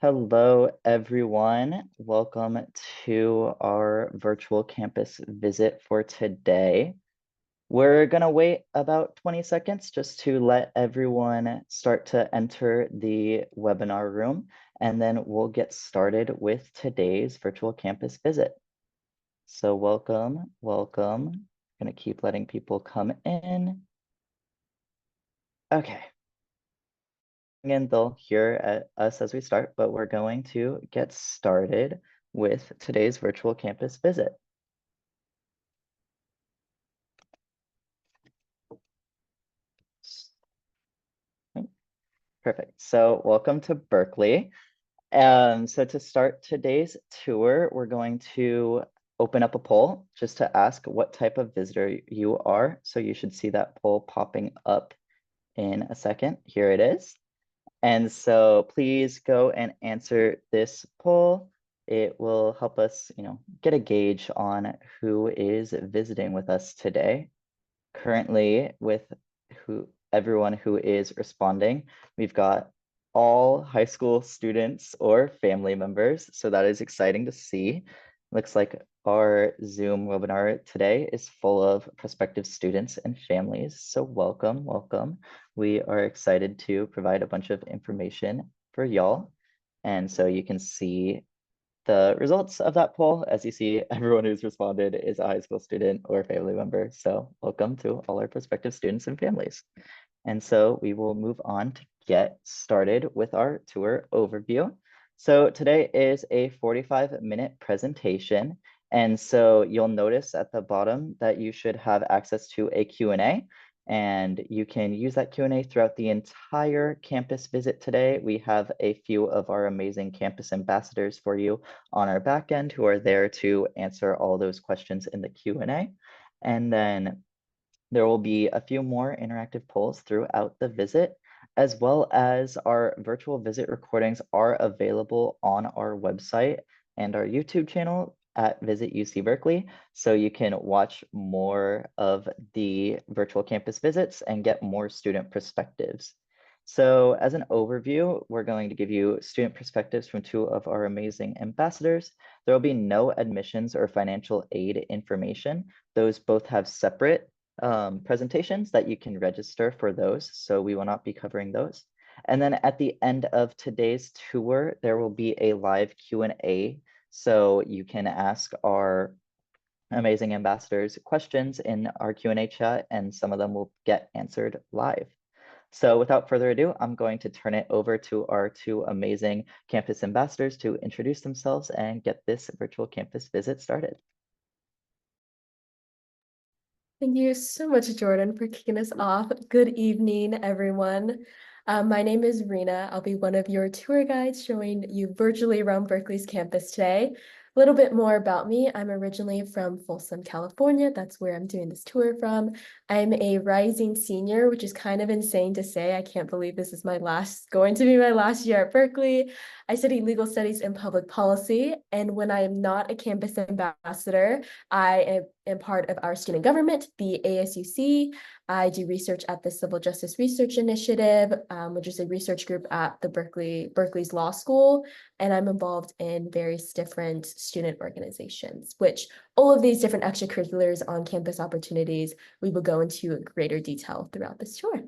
Hello, everyone. Welcome to our virtual campus visit for today. We're going to wait about 20 seconds just to let everyone start to enter the webinar room, and then we'll get started with today's virtual campus visit. So welcome. Going to keep letting people come in. Okay. And they'll hear us as we start, but we're going to get started with today's virtual campus visit. Perfect. So welcome to Berkeley. So to start today's tour, we're going to open up a poll just to ask what type of visitor you are. So you should see that poll popping up in a second. Here it is. And so please go and answer this poll. It will help us, get a gauge on who is visiting with us today. Currently, with everyone who is responding, we've got all high school students or family members. So that is exciting to see. Looks like our Zoom webinar today is full of prospective students and families. So welcome. We are excited to provide a bunch of information for y'all. And so you can see the results of that poll. As you see, everyone who's responded is a high school student or family member. So welcome to all our prospective students and families. And so we will move on to get started with our tour overview. So today is a 45-minute presentation. And so you'll notice at the bottom that you should have access to a Q&A. And you can use that Q&A throughout the entire campus visit today. We have a few of our amazing campus ambassadors for you on our back end who are there to answer all those questions in the Q&A. And then there will be a few more interactive polls throughout the visit, as well as our virtual visit recordings are available on our website and our YouTube channel at Visit UC Berkeley. So you can watch more of the virtual campus visits and get more student perspectives. So as an overview, we're going to give you student perspectives from two of our amazing ambassadors. There will be no admissions or financial aid information. Those both have separate presentations that you can register for those. So we will not be covering those. And then at the end of today's tour, there will be a live Q&A. So you can ask our amazing ambassadors questions in our Q&A chat, and some of them will get answered live. So without further ado, I'm going to turn it over to our two amazing campus ambassadors to introduce themselves and get this virtual campus visit started. Thank you so much, Jordan, for kicking us off. Good evening, everyone. My name is Rena. I'll be one of your tour guides showing you virtually around Berkeley's campus today. A little bit more about me. I'm originally from Folsom, California. That's where I'm doing this tour from. I'm a rising senior, which is kind of insane to say. I can't believe this is going to be my last year at Berkeley. I study legal studies and public policy. And when I am not a campus ambassador, I am part of our student government, the ASUC. I do research at the Civil Justice Research Initiative, which is a research group at the Berkeley's Law School. And I'm involved in various different student organizations, which all of these different extracurriculars on campus opportunities, we will go into greater detail throughout this tour.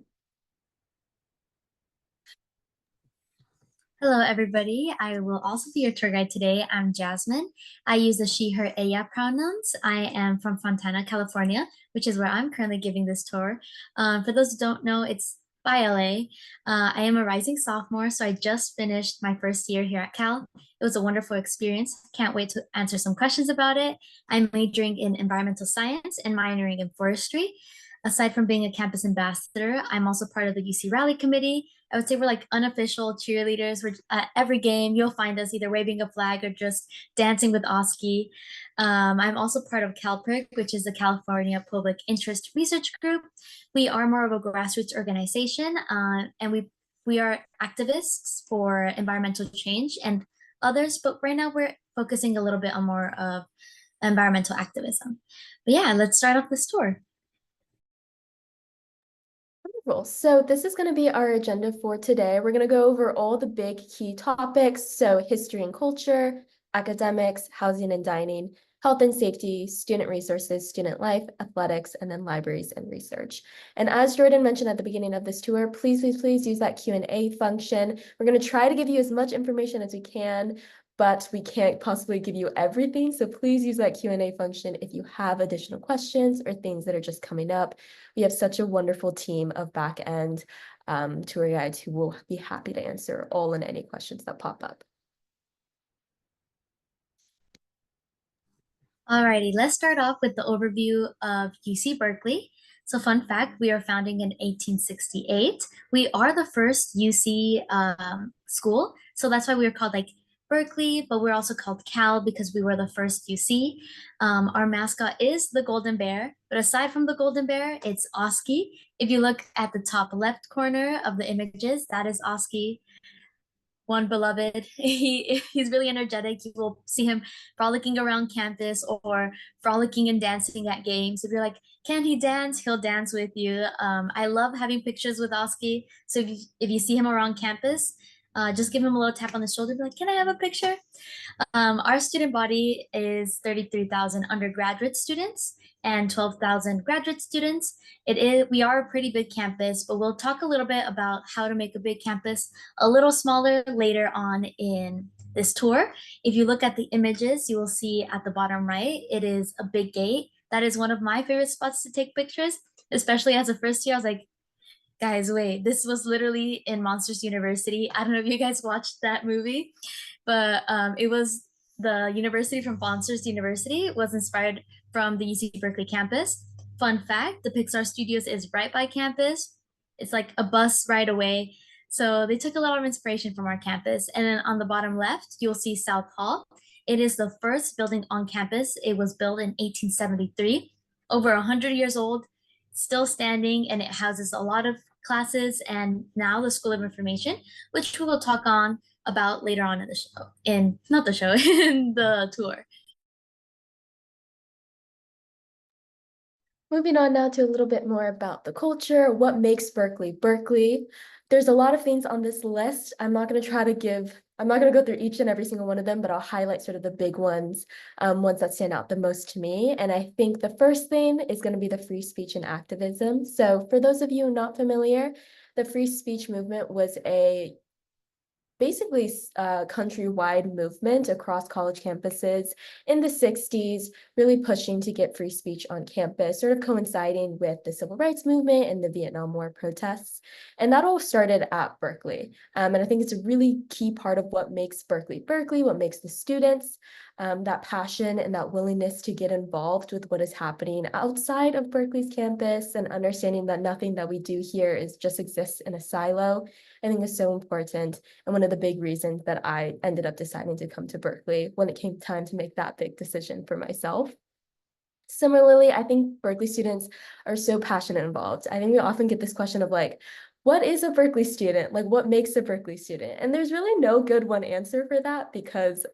Hello, everybody. I will also be your tour guide today. I'm Jasmin. I use the she, her, ella pronouns. I am from Fontana, California, which is where I'm currently giving this tour. For those who don't know, it's by LA. I am a rising sophomore, so I just finished my first year here at Cal. It was a wonderful experience. Can't wait to answer some questions about it. I'm majoring in environmental science and minoring in forestry. Aside from being a campus ambassador, I'm also part of the UC Rally Committee. I would say we're like unofficial cheerleaders. We're at every game, you'll find us either waving a flag or just dancing with Oski. I'm also part of CalPERC, which is the California Public Interest Research Group. We are more of a grassroots organization, and we are activists for environmental change and others, but right now we're focusing a little bit on more of environmental activism. But yeah, let's start off this tour. Cool. So this is going to be our agenda for today. We're going to go over all the big key topics. So history and culture, academics, housing and dining, health and safety, student resources, student life, athletics, and then libraries and research. And as Jordan mentioned at the beginning of this tour, please, please, please use that Q&A function. We're going to try to give you as much information as we can, but we can't possibly give you everything. So please use that Q&A function if you have additional questions or things that are just coming up. We have such a wonderful team of back-end tour guides who will be happy to answer all and any questions that pop up. Alrighty, let's start off with the overview of UC Berkeley. So fun fact, we are founding in 1868. We are the first UC school. So that's why we were called like Berkeley, but we're also called Cal because we were the first UC. Our mascot is the golden bear, but aside from the golden bear, it's Oski. If you look at the top left corner of the images, that is Oski, one beloved. He's really energetic. You will see him frolicking around campus or frolicking and dancing at games. If you're like, can he dance? He'll dance with you. I love having pictures with Oski. So if you see him around campus, just give him a little tap on the shoulder. Be like, can I have a picture? Our student body is 33,000 undergraduate students and 12,000 graduate students. We are a pretty big campus, but we'll talk a little bit about how to make a big campus a little smaller later on in this tour. If you look at the images, you will see at the bottom right, it is a big gate. That is one of my favorite spots to take pictures, especially as a first year. I was like, guys, wait, this was literally in Monsters University. I don't know if you guys watched that movie, but it was the university from Monsters University was inspired from the UC Berkeley campus. Fun fact, the Pixar Studios is right by campus. It's like a bus ride away. So they took a lot of inspiration from our campus. And then on the bottom left, you'll see South Hall. It is the first building on campus. It was built in 1873, over 100 years old, still standing, and it houses a lot of classes and now the School of Information, which we will talk on about later on in the show, in not the show, in the tour. Moving on now to a little bit more about the culture, what makes Berkeley Berkeley. There's a lot of things on this list. I'm not going to go through each and every single one of them, but I'll highlight sort of the big ones, ones that stand out the most to me. And I think the first thing is going to be the free speech and activism. So for those of you not familiar, the free speech movement was basically a countrywide movement across college campuses in the 60s, really pushing to get free speech on campus, sort of coinciding with the civil rights movement and the Vietnam War protests. And that all started at Berkeley. And I think it's a really key part of what makes Berkeley Berkeley, what makes the students, that passion and that willingness to get involved with what is happening outside of Berkeley's campus and understanding that nothing that we do here just exists in a silo, I think is so important. And one of the big reasons that I ended up deciding to come to Berkeley when it came time to make that big decision for myself. Similarly, I think Berkeley students are so passionate involved. I think we often get this question of like, what is a Berkeley student? Like, what makes a Berkeley student? And there's really no good one answer for that because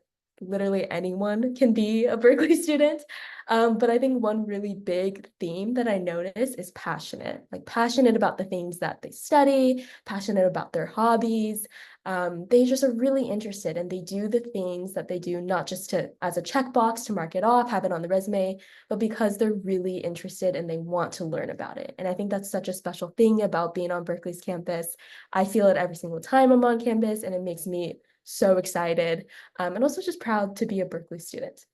literally anyone can be a Berkeley student. But I think one really big theme that I notice is passionate, like passionate about the things that they study, passionate about their hobbies. They just are really interested and they do the things that they do, not just as a checkbox to mark it off, have it on the resume, but because they're really interested and they want to learn about it. And I think that's such a special thing about being on Berkeley's campus. I feel it every single time I'm on campus and it makes me so excited, and also just proud to be a Berkeley student.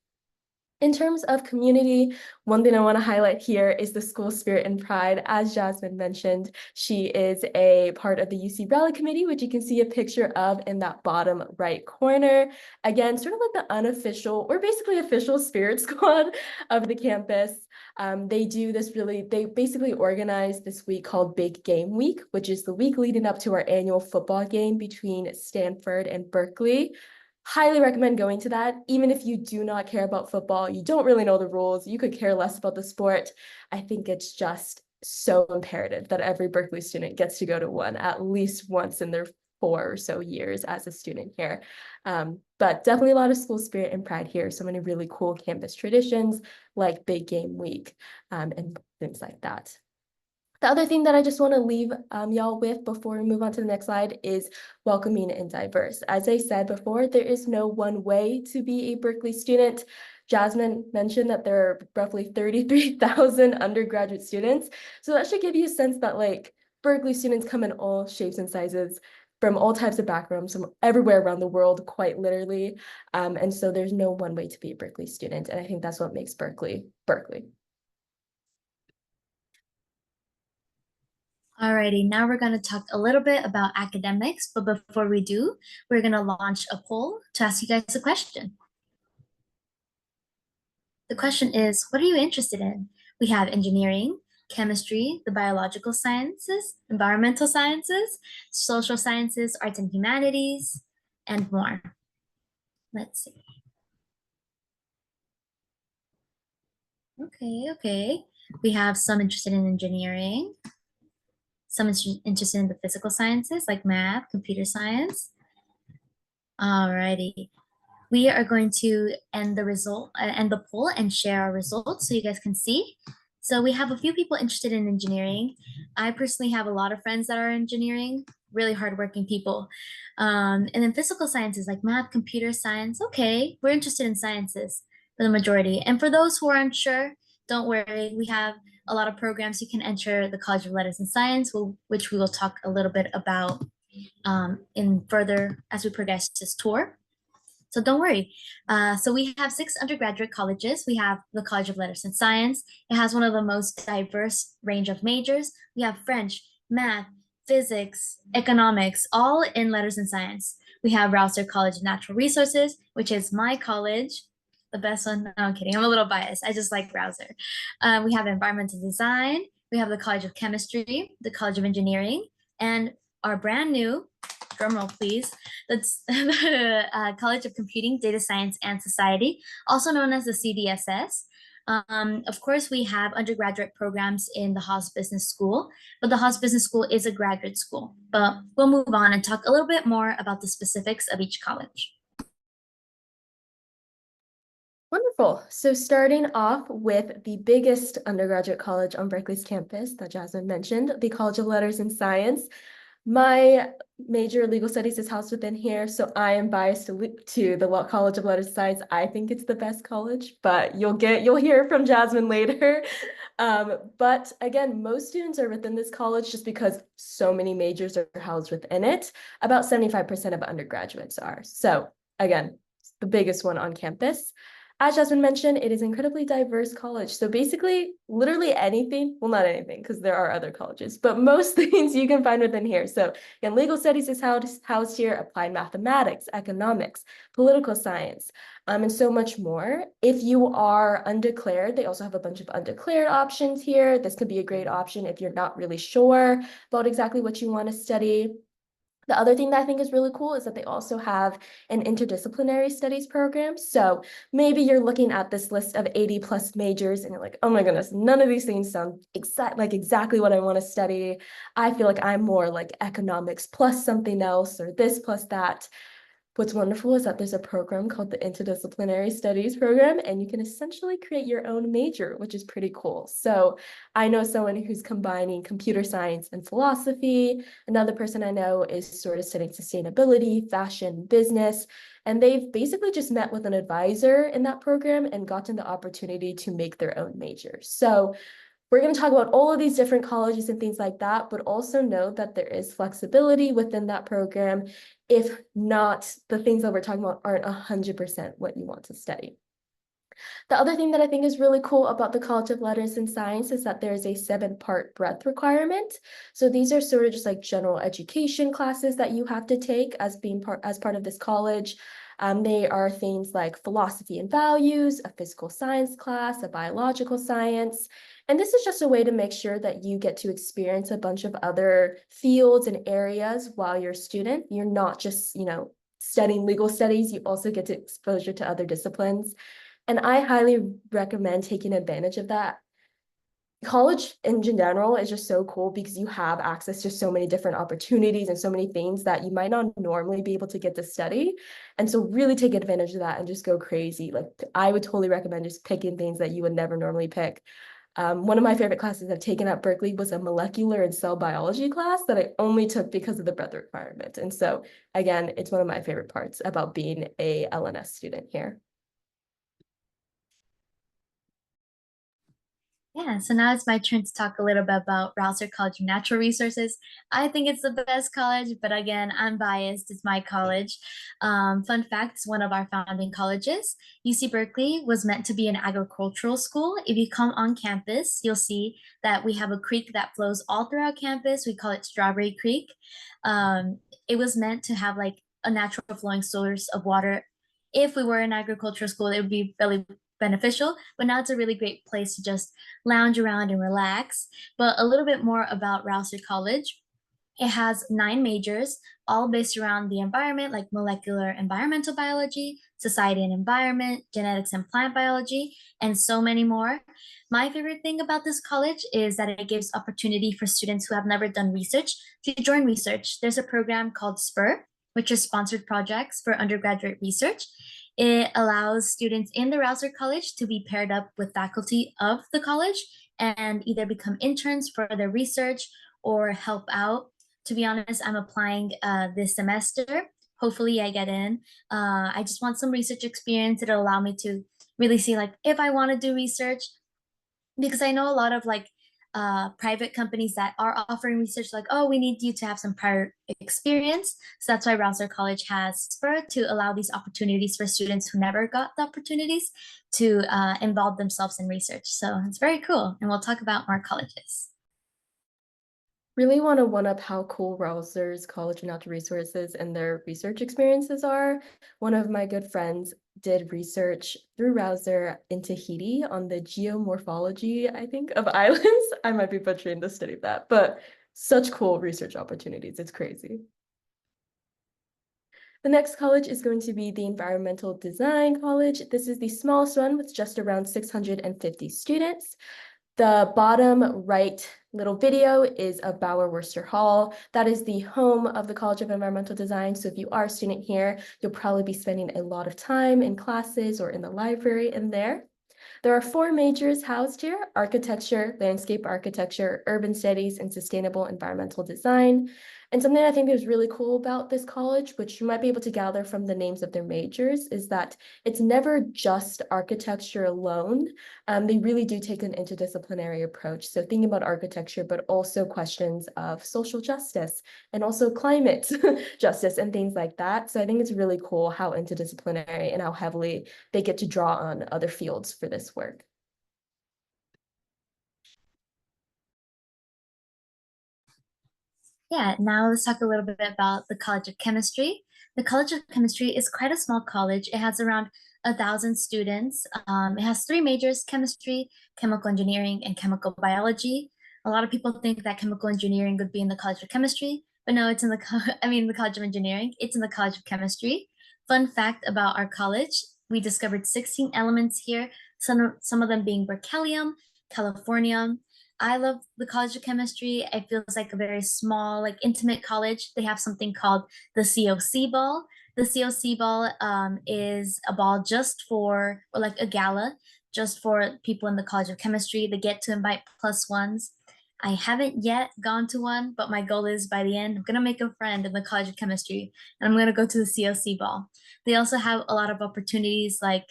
In terms of community, one thing I want to highlight here is the school spirit and pride. As Jasmin mentioned, she is a part of the UC Rally Committee, which you can see a picture of in that bottom right corner. Again, sort of like the unofficial or basically official spirit squad of the campus. They basically organize this week called Big Game Week, which is the week leading up to our annual football game between Stanford and Berkeley. Highly recommend going to that. Even if you do not care about football, you don't really know the rules, you could care less about the sport. I think it's just so imperative that every Berkeley student gets to go to one at least once in their 4 or so years as a student here. But definitely a lot of school spirit and pride here. So many really cool campus traditions like Big Game Week and things like that. The other thing that I just want to leave y'all with before we move on to the next slide is welcoming and diverse. As I said before, there is no one way to be a Berkeley student. Jasmin mentioned that there are roughly 33,000 undergraduate students. So that should give you a sense that like Berkeley students come in all shapes and sizes from all types of backgrounds from everywhere around the world, quite literally. And so there's no one way to be a Berkeley student. And I think that's what makes Berkeley, Berkeley. Alrighty, now we're going to talk a little bit about academics, but before we do, we're going to launch a poll to ask you guys a question. The question is, what are you interested in? We have engineering, chemistry, the biological sciences, environmental sciences, social sciences, arts and humanities, and more. Let's see. Okay. We have some interested in engineering, some interested in the physical sciences like math, computer science. Alrighty. We are going to end the poll and share our results so you guys can see. So we have a few people interested in engineering. I personally have a lot of friends that are engineering, really hardworking people. And then physical sciences like math, computer science. Okay, we're interested in sciences for the majority. And for those who are unsure, don't worry. We have a lot of programs. You can enter the College of Letters and Science, which we will talk a little bit about in further as we progress this tour. So don't worry. So we have 6 undergraduate colleges. We have the College of Letters and Science. It has one of the most diverse range of majors. We have French, math, physics, economics, all in letters and science. We have Rouser College of Natural Resources, which is my college, the best one. No, I'm kidding. I'm a little biased. I just like Rouser. We have environmental design. We have the College of Chemistry, the College of Engineering, and our brand new, drumroll please, that's the College of Computing, Data Science, and Society, also known as the CDSS. Of course, we have undergraduate programs in the Haas Business School, but the Haas Business School is a graduate school. But we'll move on and talk a little bit more about the specifics of each college. Wonderful. So starting off with the biggest undergraduate college on Berkeley's campus that Jasmin mentioned, the College of Letters and Science. My major legal studies is housed within here, so I am biased to the College of Letters and Science. I think it's the best college, but you'll hear from Jasmin later. But again, most students are within this college just because so many majors are housed within it. About 75% of undergraduates are. So again, it's the biggest one on campus. As Jasmin mentioned, it is an incredibly diverse college. So basically, literally anything, well, not anything, because there are other colleges, but most things you can find within here. So again, legal studies is housed here, applied mathematics, economics, political science, and so much more. If you are undeclared, they also have a bunch of undeclared options here. This could be a great option if you're not really sure about exactly what you want to study. The other thing that I think is really cool is that they also have an interdisciplinary studies program. So maybe you're looking at this list of 80 plus majors and you're like, oh my goodness, none of these things sound exactly what I want to study. I feel like I'm more like economics plus something else or this plus that. What's wonderful is that there's a program called the Interdisciplinary Studies Program, and you can essentially create your own major, which is pretty cool. So I know someone who's combining computer science and philosophy. Another person I know is sort of studying sustainability, fashion, business, and they've basically just met with an advisor in that program and gotten the opportunity to make their own major. So we're going to talk about all of these different colleges and things like that, but also know that there is flexibility within that program. If not, the things that we're talking about aren't 100% what you want to study. The other thing that I think is really cool about the College of Letters and Science is that there's a 7-part breadth requirement. So these are sort of just like general education classes that you have to take as part of this college. They are things like philosophy and values, a physical science class, a biological science. And this is just a way to make sure that you get to experience a bunch of other fields and areas while you're a student. You're not just, studying legal studies, you also get to exposure to other disciplines. And I highly recommend taking advantage of that. College in general is just so cool because you have access to so many different opportunities and so many things that you might not normally be able to get to study. And so really take advantage of that and just go crazy. Like I would totally recommend just picking things that you would never normally pick. One of my favorite classes I've taken at Berkeley was a molecular and cell biology class that I only took because of the breadth requirement. And so again, it's one of my favorite parts about being a LNS student here. Yeah, so now it's my turn to talk a little bit about Rouser College of Natural Resources. I think it's the best college, but again, I'm biased. It's my college. Fun fact, it's one of our founding colleges. UC Berkeley was meant to be an agricultural school. If you come on campus, you'll see that we have a creek that flows all throughout campus. We call it Strawberry Creek. It was meant to have like a natural flowing source of water. If we were an agricultural school, it would be really beneficial, but now it's a really great place to just lounge around and relax. But a little bit more about Rouser College. It has 9 majors, all based around the environment, like molecular environmental biology, society and environment, genetics and plant biology, and so many more. My favorite thing about this college is that it gives opportunity for students who have never done research to join research. There's a program called SPUR, which is sponsored projects for undergraduate research. It allows students in the Rouser College to be paired up with faculty of the college and either become interns for their research or help out. To be honest, I'm applying this semester. Hopefully I get in. I just want some research experience that'll allow me to really see like if I want to do research, because I know a lot of like private companies that are offering research like, oh, we need you to have some prior experience. So that's why Rouser College has Spur to allow these opportunities for students who never got the opportunities to involve themselves in research. So it's very cool. And we'll talk about more colleges. Really want to one-up how cool Rouser's College of Natural Resources and their research experiences are. One of my good friends did research through Rouser in Tahiti on the geomorphology, I think, of islands. I might be butchering the study of that, but such cool research opportunities. It's crazy. The next college is going to be the Environmental Design College. This is the smallest one with just around 650 students. The bottom right little video is of Bauer Worcester Hall. That is the home of the College of Environmental Design. So if you are a student here, you'll probably be spending a lot of time in classes or in the library in there. There are 4 majors housed here: architecture, landscape architecture, urban studies, and sustainable environmental design. And something I think is really cool about this college, which you might be able to gather from the names of their majors, is that it's never just architecture alone. They really do take an interdisciplinary approach. So thinking about architecture, but also questions of social justice and also climate justice and things like that. So I think it's really cool how interdisciplinary and how heavily they get to draw on other fields for this work. Yeah, now let's talk a little bit about the College of Chemistry. The College of Chemistry is quite a small college. It has around 1,000 students. It has 3 majors: chemistry, chemical engineering, and chemical biology. A lot of people think that chemical engineering would be in the College of Chemistry, but no, it's in the the College of Engineering. It's in the College of Chemistry. Fun fact about our college: we discovered 16 elements here. Some of them being berkelium, californium. I love the College of Chemistry. It feels like a very small, like intimate college. They have something called the COC ball. The COC ball is a ball just for, or like a gala, just for people in the College of Chemistry. They get to invite plus ones. I haven't yet gone to one, but my goal is by the end, I'm gonna make a friend in the College of Chemistry, and I'm gonna go to the COC ball. They also have a lot of opportunities like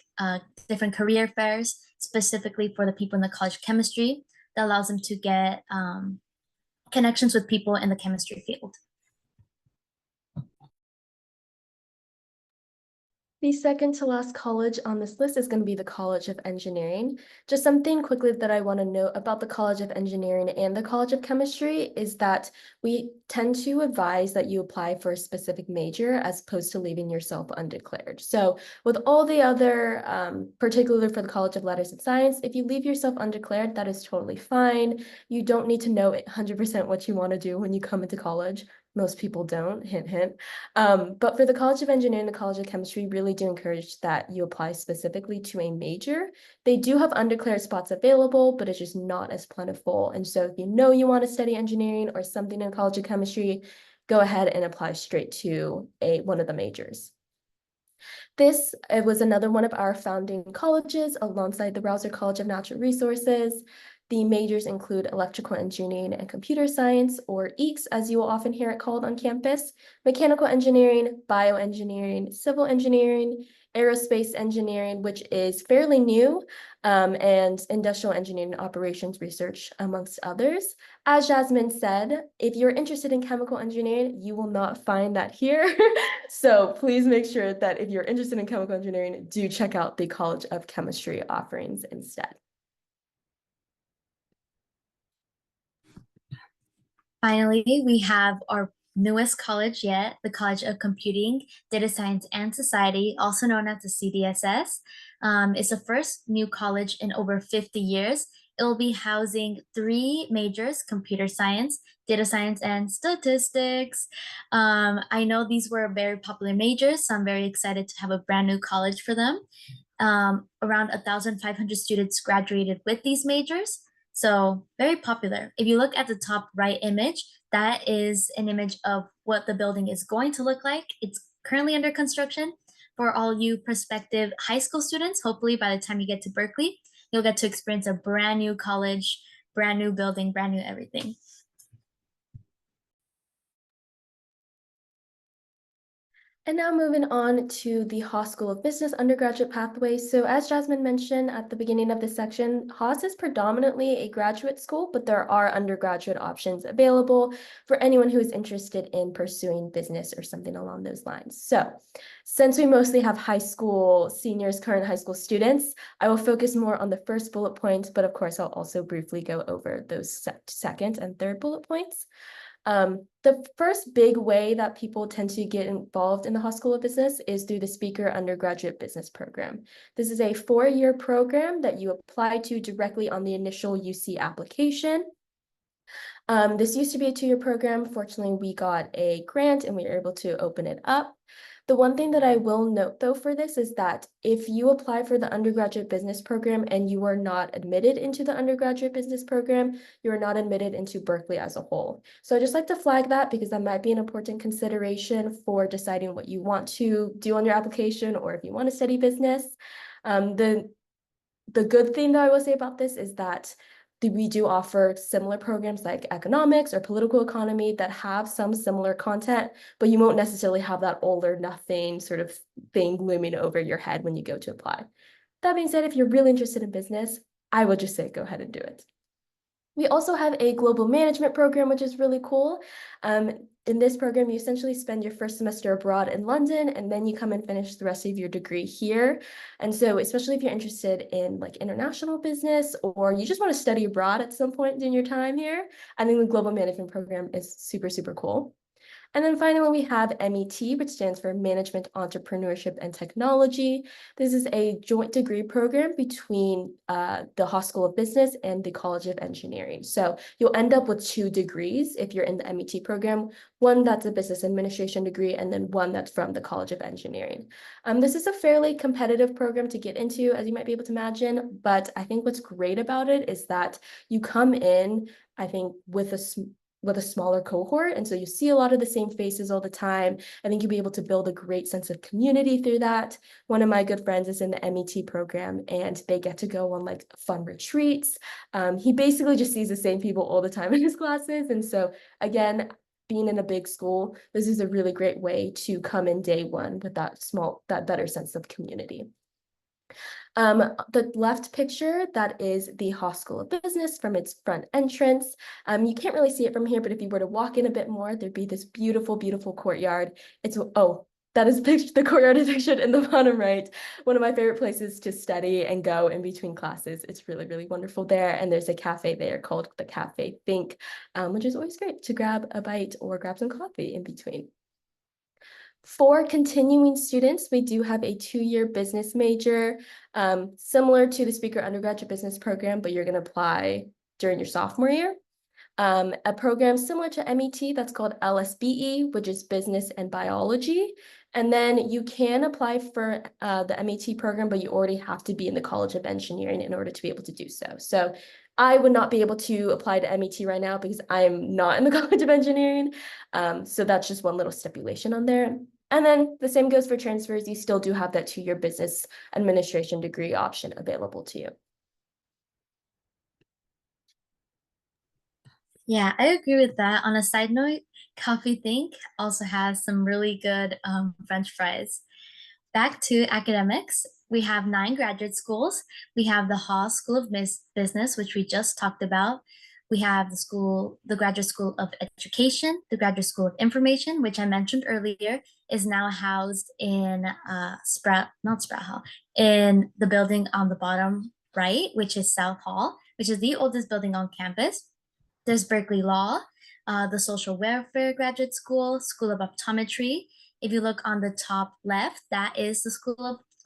different career fairs, specifically for the people in the College of Chemistry, that allows them to get connections with people in the chemistry field. The second to last college on this list is going to be the College of Engineering. Just something quickly that I want to note about the College of Engineering and the College of Chemistry is that we tend to advise that you apply for a specific major as opposed to leaving yourself undeclared. So with all the other, particularly for the College of Letters and Science, if you leave yourself undeclared, that is totally fine. You don't need to know 100% what you want to do when you come into college. Most people don't, hint, hint. But for the College of Engineering and the College of Chemistry, really do encourage that you apply specifically to a major. They do have undeclared spots available, but it's just not as plentiful. And so if you know you want to study engineering or something in the College of Chemistry, go ahead and apply straight to one of the majors. This was another one of our founding colleges alongside the Rouser College of Natural Resources. The majors include electrical engineering and computer science, or EECS, as you will often hear it called on campus, mechanical engineering, bioengineering, civil engineering, aerospace engineering, which is fairly new, and industrial engineering and operations research, amongst others. As Jasmin said, if you're interested in chemical engineering, you will not find that here. So please make sure that if you're interested in chemical engineering, do check out the College of Chemistry offerings instead. Finally, we have our newest college yet, the College of Computing, Data Science and Society, also known as the CDSS. It's the first new college in over 50 years. It will be housing 3 majors: computer science, data science, and statistics. I know these were very popular majors, so I'm very excited to have a brand new college for them. Around 1,500 students graduated with these majors. So very popular. If you look at the top right image, that is an image of what the building is going to look like. It's currently under construction. For all you prospective high school students, hopefully by the time you get to Berkeley, you'll get to experience a brand new college, brand new building, brand new everything. And now moving on to the Haas School of Business undergraduate pathway. So as Jasmin mentioned at the beginning of this section, Haas is predominantly a graduate school, but there are undergraduate options available for anyone who is interested in pursuing business or something along those lines. So since we mostly have high school seniors, current high school students, I will focus more on the first bullet point, but of course I'll also briefly go over those second and third bullet points. The first big way that people tend to get involved in the Haas School of Business is through the Speaker Undergraduate Business Program. This is a 4-year program that you apply to directly on the initial UC application. This used to be a 2-year program. Fortunately, we got a grant and we were able to open it up. The one thing that I will note, though, for this is that if you apply for the undergraduate business program and you are not admitted into the undergraduate business program, you are not admitted into Berkeley as a whole. So I just like to flag that because that might be an important consideration for deciding what you want to do on your application or if you want to study business. The good thing that I will say about this is that we do offer similar programs like economics or political economy that have some similar content, but you won't necessarily have that all or nothing sort of thing looming over your head when you go to apply. That being said, if you're really interested in business, I would just say go ahead and do it. We also have a global management program, which is really cool. In this program, you essentially spend your first semester abroad in London, and then you come and finish the rest of your degree here. And so especially if you're interested in like international business or you just want to study abroad at some point in your time here, I think the global management program is super, super cool. And then finally, we have MET, which stands for Management, Entrepreneurship, and Technology. This is a joint degree program between the Haas School of Business and the College of Engineering. So you'll end up with 2 degrees if you're in the MET program, one that's a business administration degree, and then one that's from the College of Engineering. This is a fairly competitive program to get into, as you might be able to imagine, but I think what's great about it is that you come in, I think, with a smaller cohort. And so you see a lot of the same faces all the time. I think you'll be able to build a great sense of community through that. One of my good friends is in the MET program and they get to go on like fun retreats. He basically just sees the same people all the time in his classes. And so again, being in a big school, this is a really great way to come in day one with that better sense of community. The left picture, that is the Haas School of Business from its front entrance. You can't really see it from here, but if you were to walk in a bit more, there'd be this beautiful, beautiful courtyard. That is the courtyard is pictured in the bottom right. One of my favorite places to study and go in between classes. It's really, really wonderful there. And there's a cafe there called the Cafe Think, which is always great to grab a bite or grab some coffee in between. For continuing students, we do have a 2-year business major, similar to the Speaker Undergraduate Business Program, but you're going to apply during your sophomore year. A program similar to MET that's called LSBE, which is Business and Biology. And then you can apply for the MET program, but you already have to be in the College of Engineering in order to be able to do so. So I would not be able to apply to MET right now because I am not in the College of Engineering. So that's just one little stipulation on there. And then the same goes for transfers. You still do have that 2-year business administration degree option available to you. Yeah, I agree with that. On a side note, Coffee Think also has some really good French fries. Back to academics, we have 9 graduate schools. We have the Hall School of Business, which we just talked about. We have the Graduate School of Education, the Graduate School of Information, which I mentioned earlier, is now housed in not Sprout Hall, in the building on the bottom right, which is South Hall, which is the oldest building on campus. There's Berkeley Law, the Social Welfare Graduate School, School of Optometry. If you look on the top left, that is the School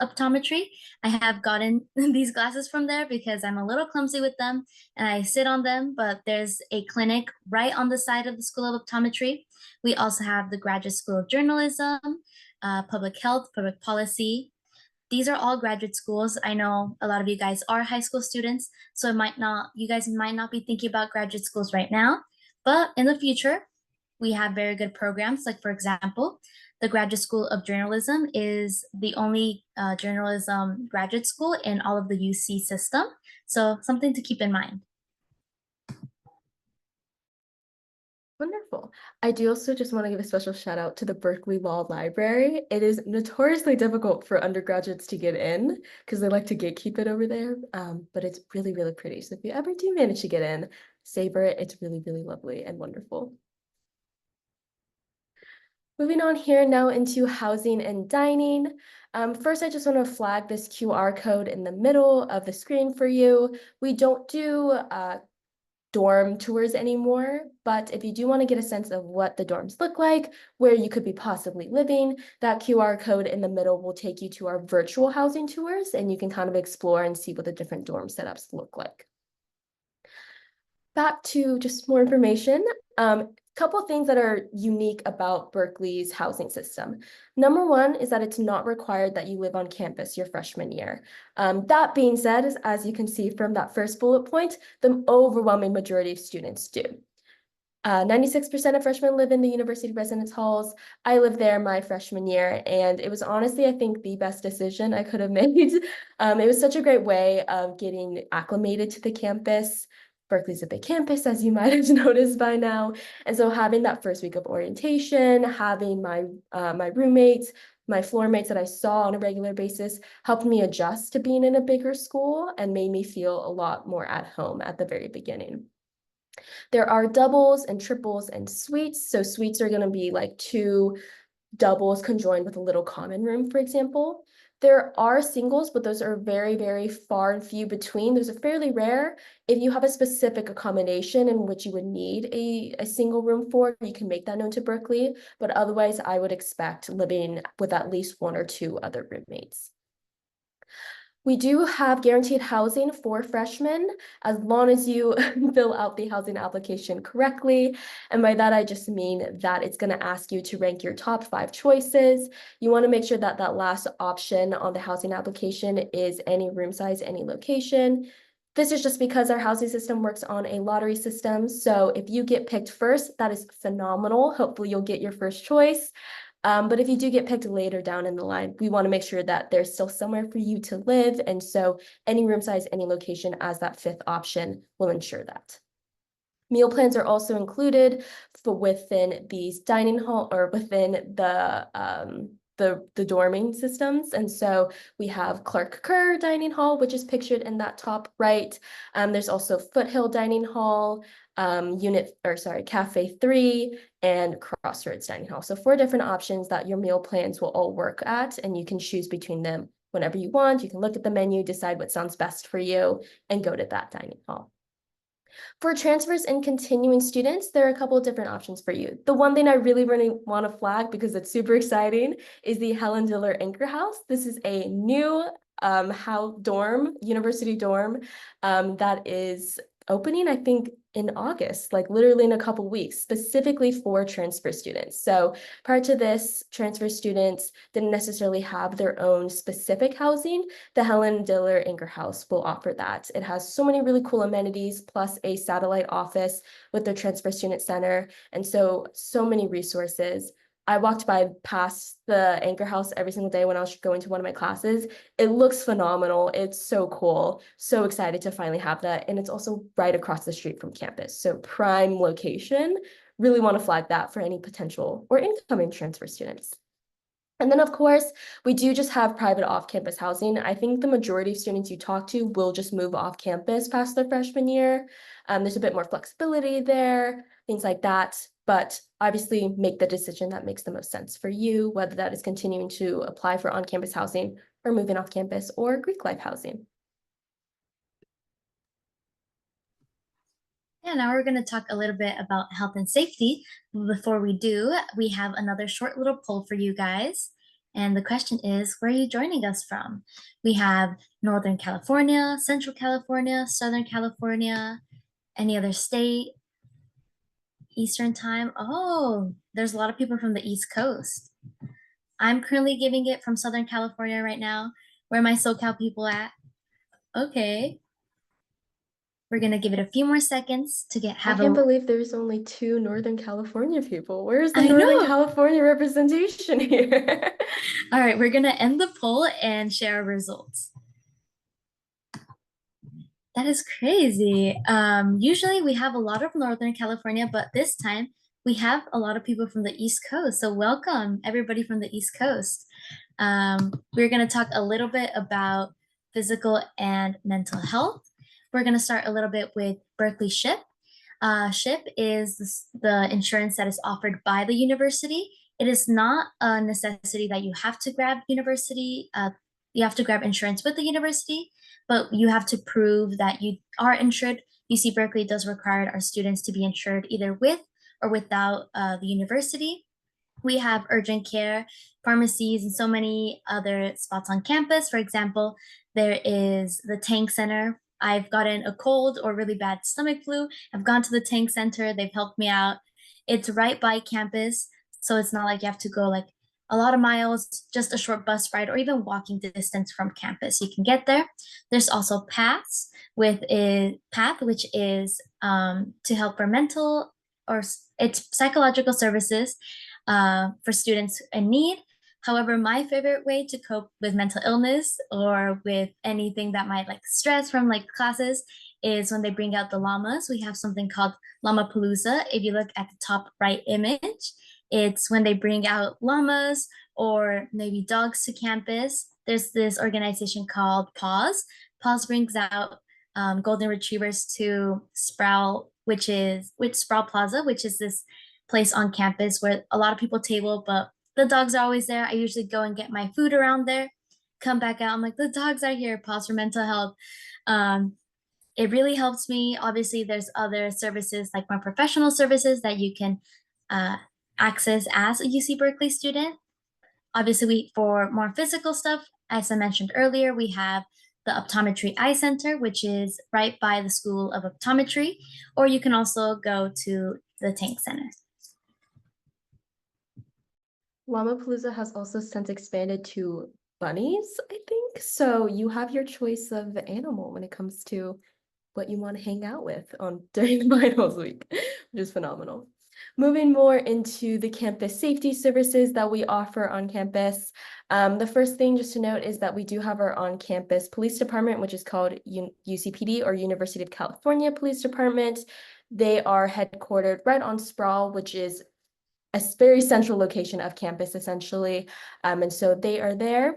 of Optometry. I have gotten these glasses from there because I'm a little clumsy with them and I sit on them, but there's a clinic right on the side of the School of Optometry. We also have the Graduate School of Journalism, Public Health, Public Policy. These are all graduate schools. I know a lot of you guys are high school students, so you guys might not be thinking about graduate schools right now, but in the future, we have very good programs. Like, for example, the Graduate School of Journalism is the only journalism graduate school in all of the UC system. So something to keep in mind. Wonderful. I do also just want to give a special shout out to the Berkeley Law Library. It is notoriously difficult for undergraduates to get in because they like to gatekeep it over there, but it's really, really pretty. So if you ever do manage to get in, savor it. It's really, really lovely and wonderful. Moving on here now into housing and dining. First, I just want to flag this QR code in the middle of the screen for you. We don't do dorm tours anymore, but if you do want to get a sense of what the dorms look like, where you could be possibly living, that QR code in the middle will take you to our virtual housing tours, and you can kind of explore and see what the different dorm setups look like. Back to just more information. Couple of things that are unique about Berkeley's housing system. Number one is that it's not required that you live on campus your freshman year. That being said, as you can see from that first bullet point, the overwhelming majority of students do. 96% of freshmen live in the university residence halls. I lived there my freshman year, and it was honestly, I think, the best decision I could have made. It was such a great way of getting acclimated to the campus. Berkeley's a big campus, as you might have noticed by now. And so having that first week of orientation, having my roommates, my floor mates that I saw on a regular basis helped me adjust to being in a bigger school and made me feel a lot more at home at the very beginning. There are doubles and triples and suites. So suites are going to be like 2 doubles conjoined with a little common room, for example. There are singles, but those are very, very far and few between. Those are fairly rare. If you have a specific accommodation in which you would need a single room for, you can make that known to Berkeley. But otherwise, I would expect living with at least 1 or 2 other roommates. We do have guaranteed housing for freshmen as long as you fill out the housing application correctly. And by that, I just mean that it's going to ask you to rank your top 5 choices. You want to make sure that that last option on the housing application is any room size, any location. This is just because our housing system works on a lottery system. So if you get picked first, that is phenomenal. Hopefully you'll get your first choice. But if you do get picked later down in the line, we want to make sure that there's still somewhere for you to live. And so any room size, any location as that 5th option will ensure that. Meal plans are also included for within these dining hall or within the dorming systems. And so we have Clark Kerr Dining Hall, which is pictured in that top right. There's also Foothill Dining Hall, Cafe 3, and Crossroads Dining Hall. So 4 different options that your meal plans will all work at, and you can choose between them whenever you want. You can look at the menu, decide what sounds best for you, and go to that dining hall. For transfers and continuing students, there are a couple of different options for you. The one thing I really want to flag because it's super exciting is the Helen Diller Anchor House. This is a new university dorm that is opening, I think, in August, like literally in a couple weeks, specifically for transfer students. So prior to this, transfer students didn't necessarily have their own specific housing. The Helen Diller Anchor House will offer that. It has so many really cool amenities, plus a satellite office with the transfer student center. And so many resources. I walked past the Anchor House every single day when I was going to one of my classes. It looks phenomenal. It's so cool. So excited to finally have that. And it's also right across the street from campus. So prime location. Really want to flag that for any potential or incoming transfer students. And then, of course, we do just have private off-campus housing. I think the majority of students you talk to will just move off campus past their freshman year. There's a bit more flexibility there, things like that. But obviously, make the decision that makes the most sense for you, whether that is continuing to apply for on-campus housing or moving off campus or Greek life housing. Yeah, now we're going to talk a little bit about health and safety. Before we do, we have another short little poll for you guys. And the question is, where are you joining us from? We have Northern California, Central California, Southern California, any other state, Eastern time. Oh, there's a lot of people from the East Coast. I'm currently giving it from Southern California right now. Where are my SoCal people at? Okay. We're gonna give it a few more seconds to I can't believe there's only 2 Northern California people. Where's the I Northern know. California representation here? All right, we're gonna end the poll and share our results. That is crazy. Usually we have a lot of Northern California, but this time we have a lot of people from the East Coast. So welcome everybody from the East Coast. We're gonna talk a little bit about physical and mental health. We're gonna start a little bit with Berkeley SHIP. SHIP is the insurance that is offered by the university. It is not a necessity that you have to grab university. You have to grab insurance with the university, but you have to prove that you are insured. UC Berkeley does require our students to be insured either with or without the university. We have urgent care, pharmacies, and so many other spots on campus. For example, there is the Tank Center. I've gotten a cold or really bad stomach flu. I've gone to the Tank Center. They've helped me out. It's right by campus, so it's not like you have to go like a lot of miles, just a short bus ride or even walking distance from campus. You can get there. There's also PATHs with a PATH, which is to help for mental or it's psychological services for students in need. However, my favorite way to cope with mental illness or with anything that might like stress from like classes is when they bring out the llamas. We have something called Llama Palooza. If you look at the top right image, it's when they bring out llamas or maybe dogs to campus. There's this organization called PAWS. PAWS brings out golden retrievers to Sproul, Sproul Plaza, which is this place on campus where a lot of people table, but the dogs are always there. I usually go and get my food around there, come back out. I'm like, the dogs are here. Pause for mental health. It really helps me. Obviously, there's other services like more professional services that you can access as a UC Berkeley student. Obviously, for more physical stuff, as I mentioned earlier, we have the Optometry Eye Center, which is right by the School of Optometry, or you can also go to the Tank Center. Llama-Palooza has also since expanded to bunnies, I think. So you have your choice of animal when it comes to what you want to hang out with on during finals week, which is phenomenal. Moving more into the campus safety services that we offer on campus. The first thing just to note is that we do have our on-campus police department, which is called UCPD or University of California Police Department. They are headquartered right on Sproul, which is a very central location of campus, essentially. And so they are there.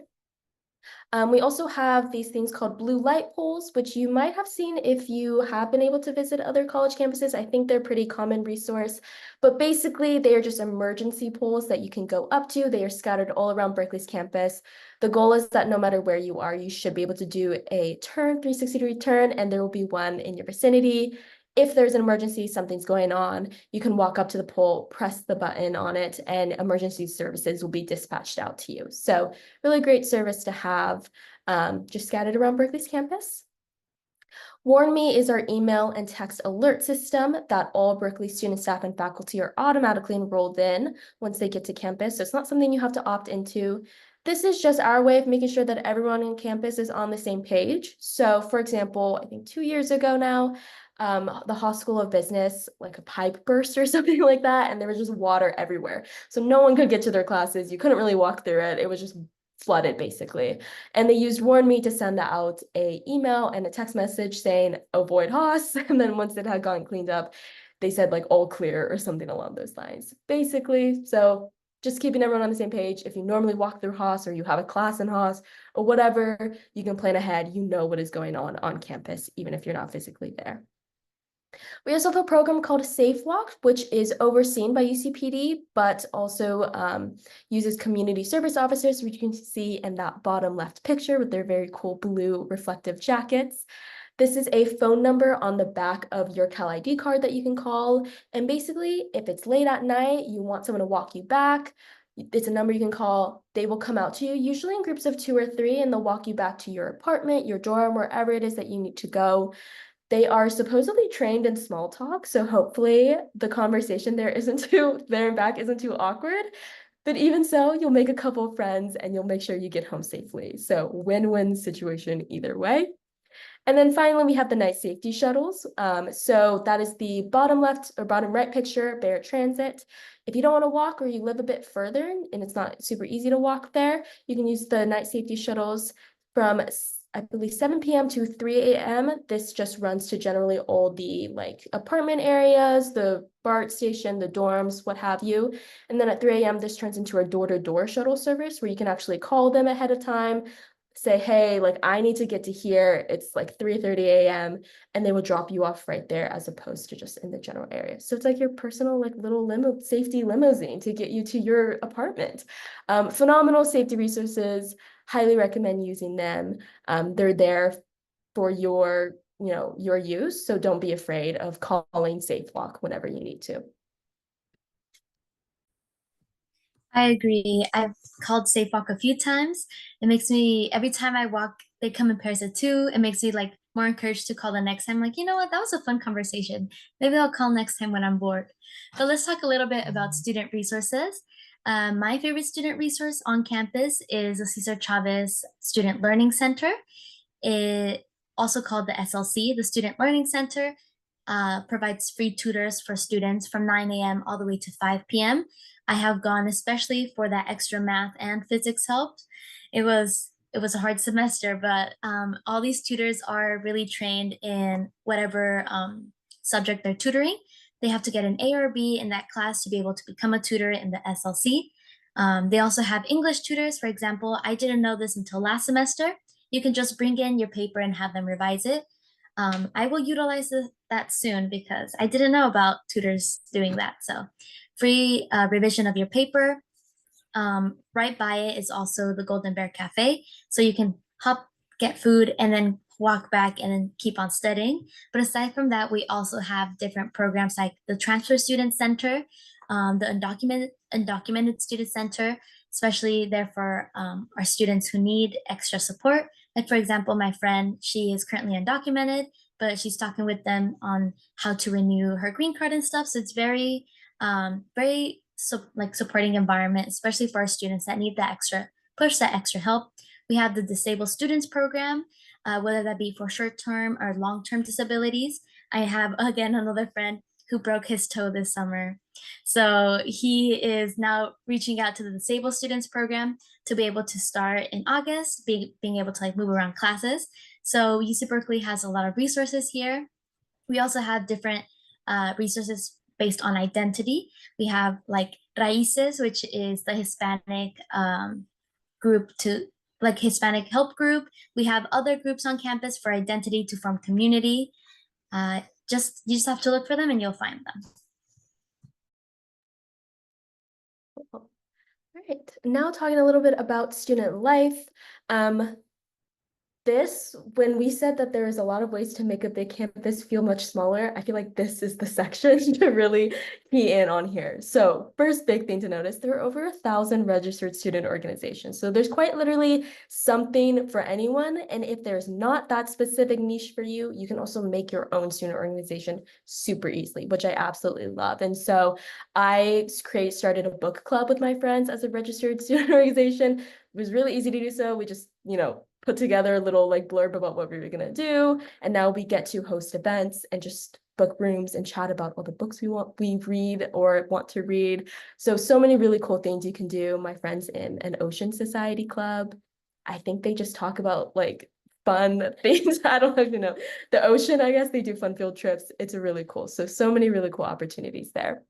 We also have these things called blue light poles, which you might have seen if you have been able to visit other college campuses. I think they're a pretty common resource, but basically they are just emergency poles that you can go up to. They are scattered all around Berkeley's campus. The goal is that no matter where you are, you should be able to do a 360-degree turn, and there will be one in your vicinity. If there's an emergency, something's going on, you can walk up to the pole, press the button on it, and emergency services will be dispatched out to you. So really great service to have just scattered around Berkeley's campus. Warn Me is our email and text alert system that all Berkeley student, staff, and faculty are automatically enrolled in once they get to campus. So it's not something you have to opt into. This is just our way of making sure that everyone on campus is on the same page. So for example, I think 2 years ago now, the Haas School of Business, like a pipe burst or something like that, and there was just water everywhere. So no one could get to their classes. You couldn't really walk through it. It was just flooded basically. And they used Warn Me to send out a email and a text message saying avoid Haas. And then once it had gotten cleaned up, they said like all clear or something along those lines, basically. So just keeping everyone on the same page. If you normally walk through Haas or you have a class in Haas or whatever, you can plan ahead. You know what is going on campus, even if you're not physically there. We also have a program called Safe Walk, which is overseen by UCPD, but also uses community service officers, which you can see in that bottom left picture with their very cool blue reflective jackets. This is a phone number on the back of your Cal ID card that you can call. And basically, if it's late at night, you want someone to walk you back, it's a number you can call. They will come out to you, usually in groups of 2 or 3, and they'll walk you back to your apartment, your dorm, wherever it is that you need to go. They are supposedly trained in small talk, so hopefully the conversation there and back isn't too awkward. But even so, you'll make a couple of friends and you'll make sure you get home safely. So win-win situation either way. And then finally, we have the night safety shuttles. So that is the bottom left or bottom right picture, Barrett Transit. If you don't want to walk or you live a bit further and it's not super easy to walk there, you can use the night safety shuttles from I believe 7 p.m. to 3 a.m. This just runs to generally all the like apartment areas, the BART station, the dorms, what have you. And then at 3 a.m. this turns into a door-to-door shuttle service where you can actually call them ahead of time, say, hey, like I need to get to here. It's like 3:30 a.m. and they will drop you off right there as opposed to just in the general area. So it's like your personal like little safety limousine to get you to your apartment. Phenomenal safety resources. Highly recommend using them. They're there for your use. So don't be afraid of calling Safe Walk whenever you need to. I agree. I've called Safe Walk a few times. It makes me, every time I walk, they come in pairs of 2. It makes me like more encouraged to call the next time. Like, you know what? That was a fun conversation. Maybe I'll call next time when I'm bored. But let's talk a little bit about student resources. My favorite student resource on campus is the Cesar Chavez Student Learning Center. It also called the SLC, the Student Learning Center, provides free tutors for students from 9 a.m. all the way to 5 p.m. I have gone especially for that extra math and physics help. It was a hard semester, but all these tutors are really trained in whatever subject they're tutoring. They have to get an A or B in that class to be able to become a tutor in the SLC. They also have English tutors. For example, I didn't know this until last semester. You can just bring in your paper and have them revise it. I will utilize that soon because I didn't know about tutors doing that. So free revision of your paper. Right by it is also the Golden Bear Cafe. So you can hop, get food, and then walk back and then keep on studying. But aside from that, we also have different programs like the Transfer Student Center, the Undocumented Student Center, especially there for our students who need extra support. Like for example, my friend, she is currently undocumented, but she's talking with them on how to renew her green card and stuff. So it's very supporting environment, especially for our students that need that extra push, that extra help. We have the Disabled Students Program, whether that be for short-term or long-term disabilities. I have, again, another friend who broke his toe this summer. So he is now reaching out to the Disabled Students Program to be able to start in August, being able to like move around classes. So UC Berkeley has a lot of resources here. We also have different resources based on identity. We have like Raíces, which is the Hispanic group to like Hispanic help group. We have other groups on campus for identity to form community. You just have to look for them and you'll find them. All right, now talking a little bit about student life. When we said that there is a lot of ways to make a big campus feel much smaller, I feel like this is the section to really key in on here. So first big thing to notice, there are over 1,000 registered student organizations. So there's quite literally something for anyone. And if there's not that specific niche for you, you can also make your own student organization super easily, which I absolutely love. And so I started a book club with my friends as a registered student organization. It was really easy to do so. We just, put together a little like blurb about what we were gonna do, and now we get to host events and just book rooms and chat about all the books we read or want to read. So many really cool things you can do. My friends in an ocean society club, I think they just talk about like fun things. I don't even know. The ocean, I guess they do fun field trips. It's really cool. So many really cool opportunities there.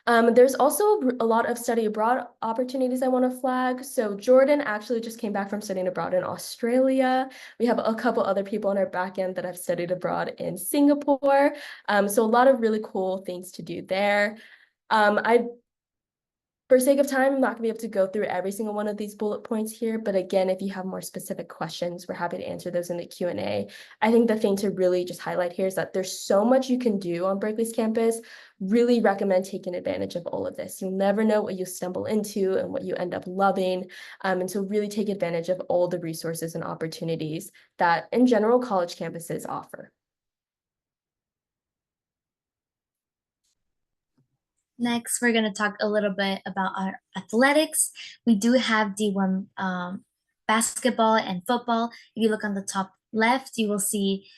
There's also a lot of study abroad opportunities I want to flag. So Jordan actually just came back from studying abroad in Australia. We have a couple other people on our back end that have studied abroad in Singapore. So a lot of really cool things to do there. For sake of time, I'm not gonna be able to go through every single one of these bullet points here, but again, if you have more specific questions, we're happy to answer those in the Q&A. I think the thing to really just highlight here is that there's so much you can do on Berkeley's campus. Really recommend taking advantage of all of this. You'll never know what you stumble into and what you end up loving. And so really take advantage of all the resources and opportunities that in general college campuses offer. Next, we're going to talk a little bit about our athletics. We do have D1 basketball and football. If you look on the top left, you will see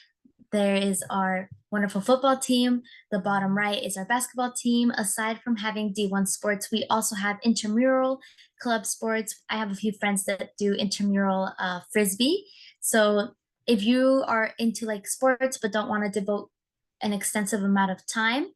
there is our wonderful football team. The bottom right is our basketball team. Aside from having D1 sports, we also have intramural club sports. I have a few friends that do intramural frisbee. So if you are into like sports but don't want to devote an extensive amount of time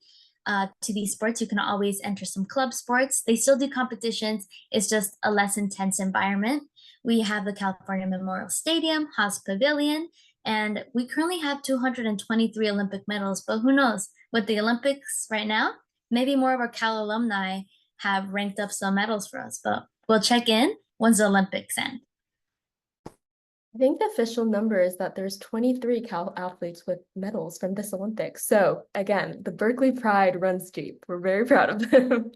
to these sports, you can always enter some club sports. They still do competitions. It's just a less intense environment. We have the California Memorial Stadium, Haas Pavilion, and we currently have 223 Olympic medals, but who knows? With the Olympics right now, maybe more of our Cal alumni have ranked up some medals for us, but we'll check in once the Olympics end. I think the official number is that there's 23 Cal athletes with medals from this Olympics. So again, the Berkeley pride runs deep. We're very proud of them.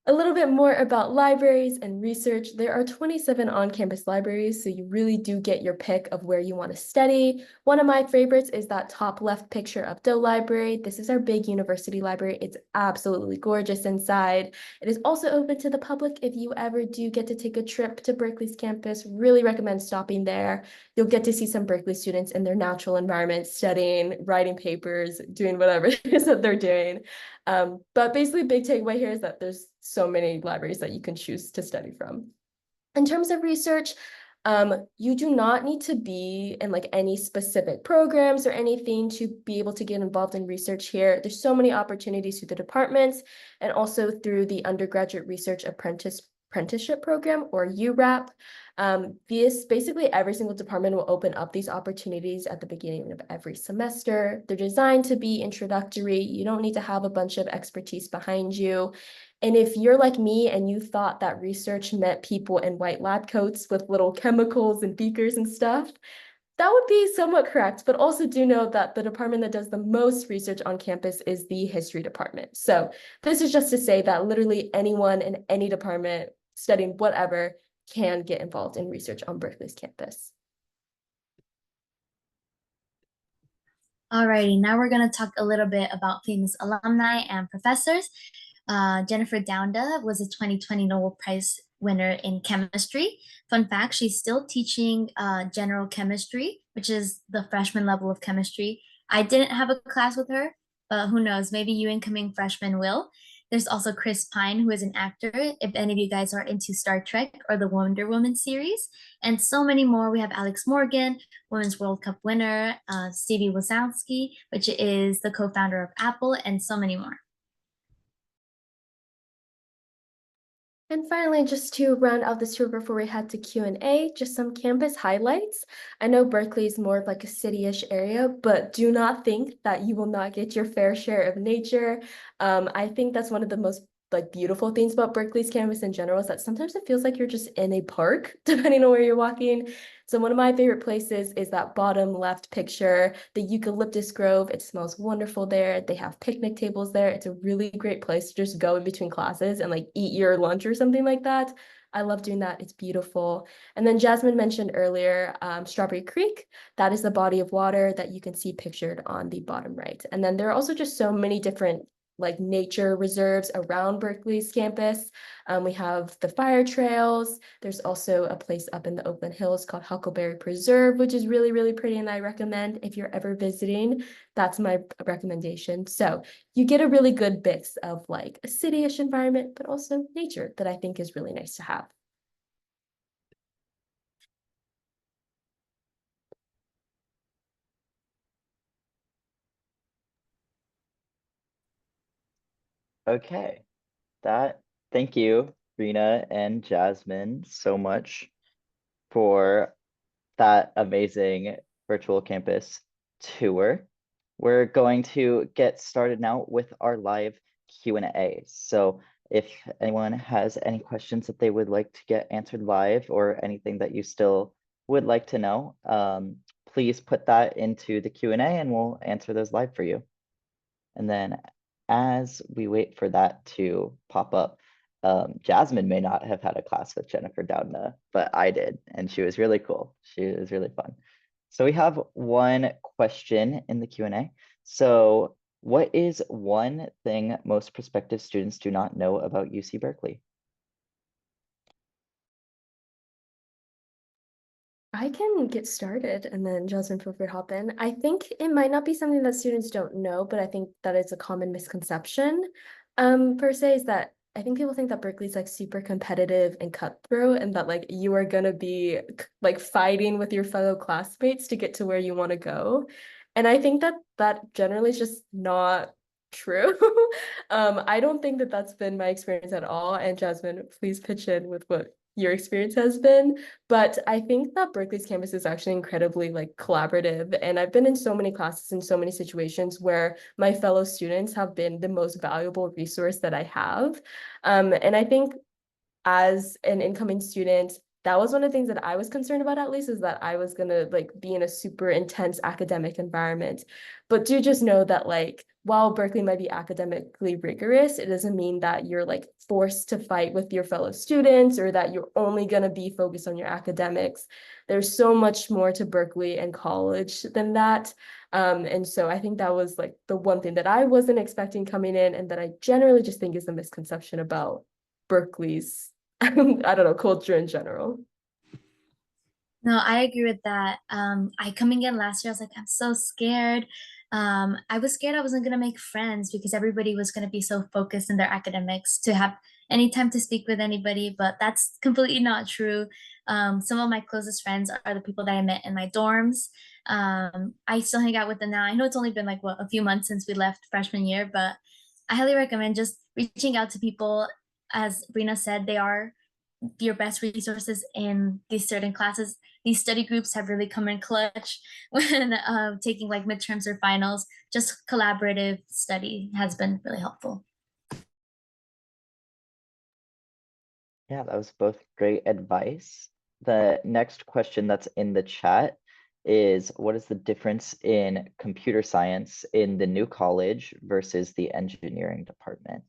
A little bit more about libraries and research. There are 27 on-campus libraries, so you really do get your pick of where you want to study. One of my favorites is that top left picture of Doe Library. This is our big university library. It's absolutely gorgeous inside. It is also open to the public if you ever do get to take a trip to Berkeley's campus. Really recommend stopping there. You'll get to see some Berkeley students in their natural environment, studying, writing papers, doing whatever it is that they're doing. But basically, big takeaway here is that there's so many libraries that you can choose to study from. In terms of research, you do not need to be in like any specific programs or anything to be able to get involved in research here. There's so many opportunities through the departments and also through the undergraduate research apprenticeship program, or URAP. Basically every single department will open up these opportunities at the beginning of every semester. They're designed to be introductory. You don't need to have a bunch of expertise behind you. And if you're like me and you thought that research meant people in white lab coats with little chemicals and beakers and stuff, that would be somewhat correct, but also do know that the department that does the most research on campus is the history department. So this is just to say that literally anyone in any department studying whatever can get involved in research on Berkeley's campus. Alrighty, now we're going to talk a little bit about famous alumni and professors. Jennifer Doudna was a 2020 Nobel Prize winner in chemistry. Fun fact, she's still teaching general chemistry, which is the freshman level of chemistry. I didn't have a class with her, but who knows, maybe you incoming freshmen will. There's also Chris Pine, who is an actor, if any of you guys are into Star Trek or the Wonder Woman series, and so many more. We have Alex Morgan, Women's World Cup winner, Stevie Wazowski, which is the co-founder of Apple, and so many more. And finally, just to round out this tour before we head to Q&A, just some campus highlights. I know Berkeley is more of like a city-ish area, but do not think that you will not get your fair share of nature. I think that's one of the most like beautiful things about Berkeley's campus in general is that sometimes it feels like you're just in a park, depending on where you're walking. So one of my favorite places is that bottom left picture, the eucalyptus grove. It smells wonderful there. They have picnic tables there. It's a really great place to just go in between classes and like eat your lunch or something like that. I love doing that. It's beautiful. And then Jasmin mentioned earlier, Strawberry Creek. That is the body of water that you can see pictured on the bottom right. And then there are also just so many different like nature reserves around Berkeley's campus. We have the fire trails. There's also a place up in the Oakland Hills called Huckleberry Preserve, which is really, really pretty. And I recommend if you're ever visiting, that's my recommendation. So you get a really good mix of like a city-ish environment, but also nature that I think is really nice to have. Okay, thank you, Rena and Jasmine, so much for that amazing virtual campus tour. We're going to get started now with our live Q&A. So if anyone has any questions that they would like to get answered live or anything that you still would like to know, please put that into the Q&A and we'll answer those live for you. And then as we wait for that to pop up, Jasmine may not have had a class with Jennifer Doudna, but I did, and she was really cool. She was really fun. So we have one question in the Q&A. So what is one thing most prospective students do not know about UC Berkeley? I can get started and then Jasmine, feel free to hop in. I think it might not be something that students don't know, but I think that is a common misconception, per se, is that I think people think that Berkeley's like super competitive and cutthroat and that like you are gonna be like fighting with your fellow classmates to get to where you want to go. And I think that that generally is just not true. I don't think that that's been my experience at all. And Jasmine, please pitch in with what your experience has been. But I think that Berkeley's campus is actually incredibly like collaborative. And I've been in so many classes in so many situations where my fellow students have been the most valuable resource that I have. And I think as an incoming student, that was one of the things that I was concerned about, at least, is that I was gonna like be in a super intense academic environment. But do just know that like while Berkeley might be academically rigorous, it doesn't mean that you're like forced to fight with your fellow students or that you're only gonna be focused on your academics. There's so much more to Berkeley and college than that. And so I think that was like the one thing that I wasn't expecting coming in and that I generally just think is a misconception about Berkeley's I don't know, culture in general. No, I agree with that. I coming in last year, I was like, I'm so scared. I was scared I wasn't gonna make friends because everybody was gonna be so focused in their academics to have any time to speak with anybody, but that's completely not true. Some of my closest friends are the people that I met in my dorms. I still hang out with them now. I know it's only been like what a few months since we left freshman year, but I highly recommend just reaching out to people. As Rena said, they are your best resources in these certain classes. These study groups have really come in clutch when taking like midterms or finals. Just collaborative study has been really helpful. Yeah, that was both great advice. The next question that's in the chat is what is the difference in computer science in the new college versus the engineering department?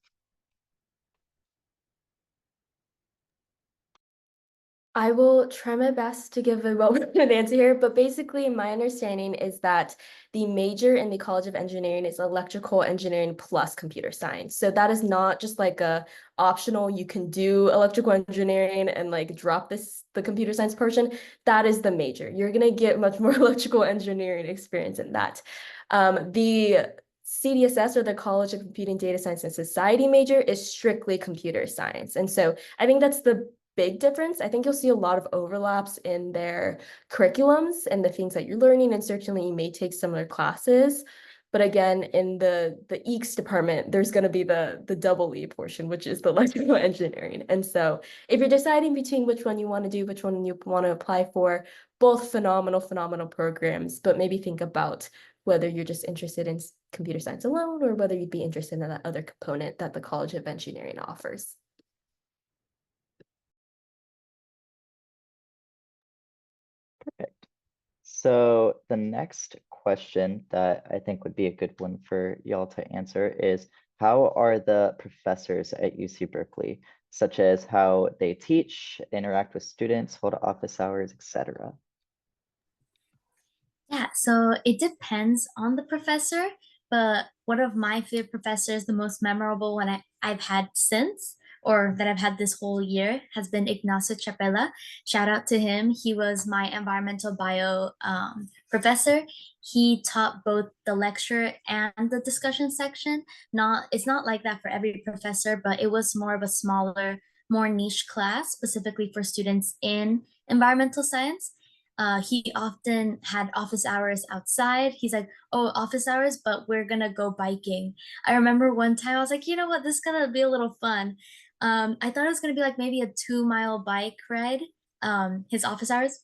I will try my best to give a well-rounded answer here, but basically my understanding is that the major in the College of Engineering is electrical engineering plus computer science. So that is not just like a optional, you can do electrical engineering and like drop the computer science portion. That is the major. You're gonna get much more electrical engineering experience in that. The CDSS or the College of Computing Data Science and Society major is strictly computer science. And so I think that's the big difference. I think you'll see a lot of overlaps in their curriculums and the things that you're learning, and certainly you may take similar classes. But again, in the EECS department, there's going to be the double E portion, which is the electrical engineering. And so if you're deciding between which one you want to do, which one you want to apply for, both phenomenal, phenomenal programs, but maybe think about whether you're just interested in computer science alone or whether you'd be interested in that other component that the College of Engineering offers. Perfect. So the next question that I think would be a good one for y'all to answer is how are the professors at UC Berkeley, such as how they teach, interact with students, hold office hours, etc.? Yeah, so it depends on the professor. but one of my favorite professors, the most memorable one I've had since, or that I've had this whole year, has been Ignacio Chapela. Shout out to him. He was my environmental bio professor. He taught both the lecture and the discussion section. It's not like that for every professor, but it was more of a smaller, more niche class specifically for students in environmental science. He often had office hours outside. He's like, oh, office hours, but we're gonna go biking. I remember one time I was like, you know what, this is gonna be a little fun. I thought it was gonna be like maybe a 2 mile bike ride, his office hours.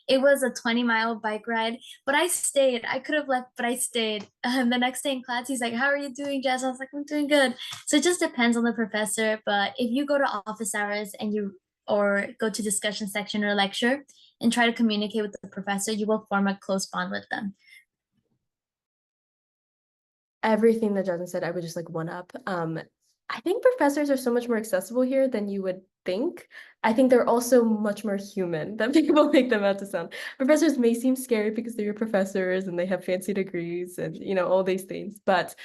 It was a 20-mile bike ride, but I stayed. I could have left, but I stayed. The next day in class, he's like, how are you doing, Jess? I was like, I'm doing good. So it just depends on the professor. But if you go to office hours and you or go to discussion section or lecture and try to communicate with the professor, you will form a close bond with them. Everything that Jasmin said, I would just like one up. I think professors are so much more accessible here than you would think. I think they're also much more human than people make them out to sound. Professors may seem scary because they're your professors and they have fancy degrees and all these things, but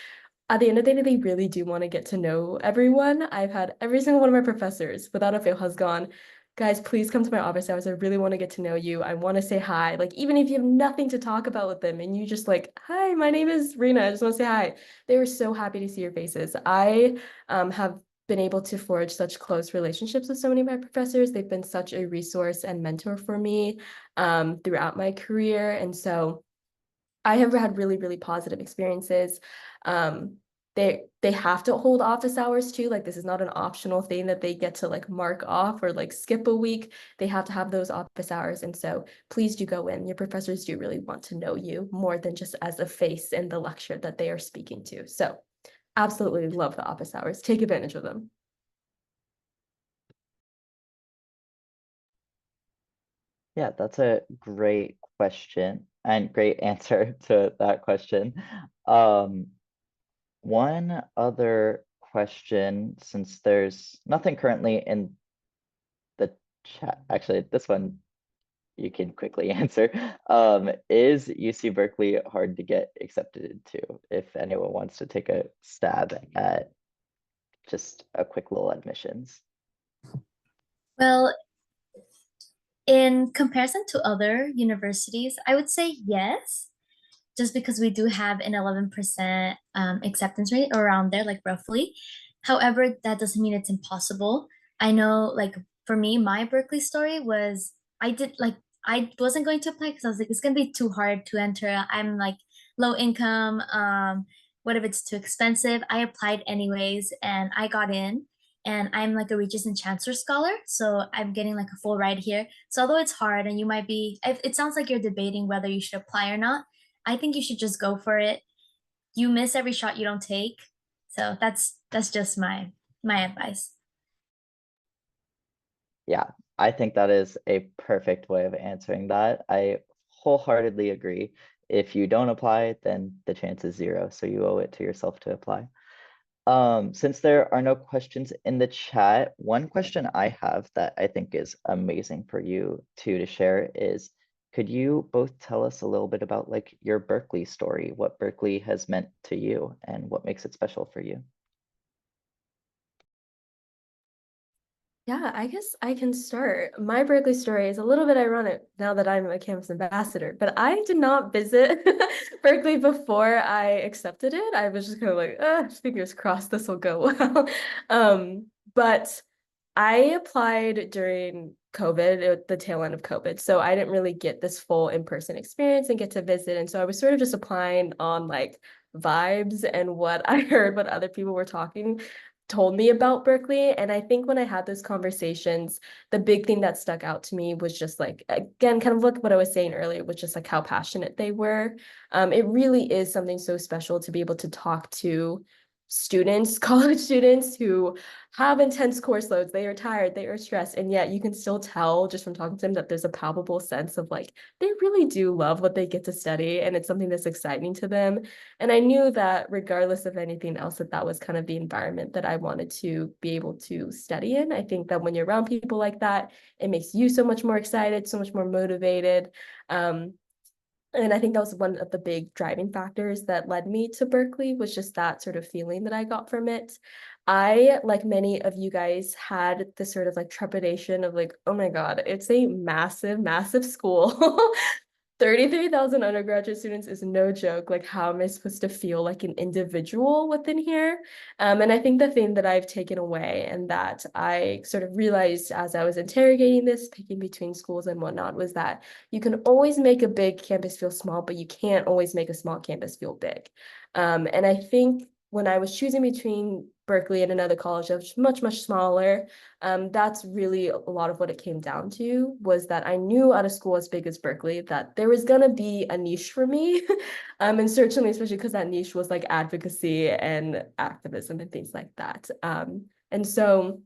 at the end of the day, they really do want to get to know everyone. I've had every single one of my professors, without a fail, has gone, guys, please come to my office hours. I really want to get to know you. I want to say hi. Like, even if you have nothing to talk about with them and you just like, hi, my name is Rena. I just want to say hi. They were so happy to see your faces. I have been able to forge such close relationships with so many of my professors. They've been such a resource and mentor for me throughout my career. And so I have had really, really positive experiences. They have to hold office hours too. Like, this is not an optional thing that they get to like mark off or like skip a week. They have to have those office hours. And so please do go in. Your professors do really want to know you more than just as a face in the lecture that they are speaking to. So absolutely love the office hours. Take advantage of them. Yeah, that's a great question and great answer to that question. One other question, since there's nothing currently in the chat, actually, this one you can quickly answer. Is UC Berkeley hard to get accepted into? If anyone wants to take a stab at just a quick little admissions. Well, in comparison to other universities, I would say yes, just because we do have an 11% acceptance rate around there, like roughly. However, that doesn't mean it's impossible. I know, like for me, my Berkeley story was I wasn't going to apply because I was like, it's gonna be too hard to enter. I'm like low income. What if it's too expensive? I applied anyways, and I got in. And I'm like a Regis and Chancellor scholar, so I'm getting like a full ride here. So although it's hard, and you might be, it sounds like you're debating whether you should apply or not. I think you should just go for it. You miss every shot you don't take. So that's just my advice. Yeah, I think that is a perfect way of answering that. I wholeheartedly agree. If you don't apply, then the chance is zero, so you owe it to yourself to apply. Since there are no questions in the chat, one question I have that I think is amazing for you two to share is, could you both tell us a little bit about like your Berkeley story, what Berkeley has meant to you and what makes it special for you? Yeah, I guess I can start. My Berkeley story is a little bit ironic now that I'm a campus ambassador, but I did not visit Berkeley before I accepted it. I was just kind of like, fingers crossed this will go well. But I applied during COVID, at the tail end of COVID. So I didn't really get this full in-person experience and get to visit. And so I was sort of just applying on like vibes and what I heard, what other people were told me about Berkeley. And I think when I had those conversations, the big thing that stuck out to me was just like, again, kind of like what I was saying earlier, was just like how passionate they were. It really is something so special to be able to talk to students, college students who have intense course loads. They are tired, they are stressed, and yet you can still tell just from talking to them that there's a palpable sense of like, they really do love what they get to study and it's something that's exciting to them. And I knew that regardless of anything else, that was kind of the environment that I wanted to be able to study in. I think that when you're around people like that, it makes you so much more excited, so much more motivated. And I think that was one of the big driving factors that led me to Berkeley, was just that sort of feeling that I got from it. I, like many of you guys, had this sort of like trepidation of like, oh my God, it's a massive, massive school. 33,000 undergraduate students is no joke. Like, how am I supposed to feel like an individual within here? And I think the thing that I've taken away and that I sort of realized as I was interrogating this, picking between schools and whatnot, was that you can always make a big campus feel small, but you can't always make a small campus feel big. And I think when I was choosing between Berkeley and another college that was much, much smaller, that's really a lot of what it came down to, was that I knew at a school as big as Berkeley that there was gonna be a niche for me. And certainly, especially because that niche was like advocacy and activism and things like that. And so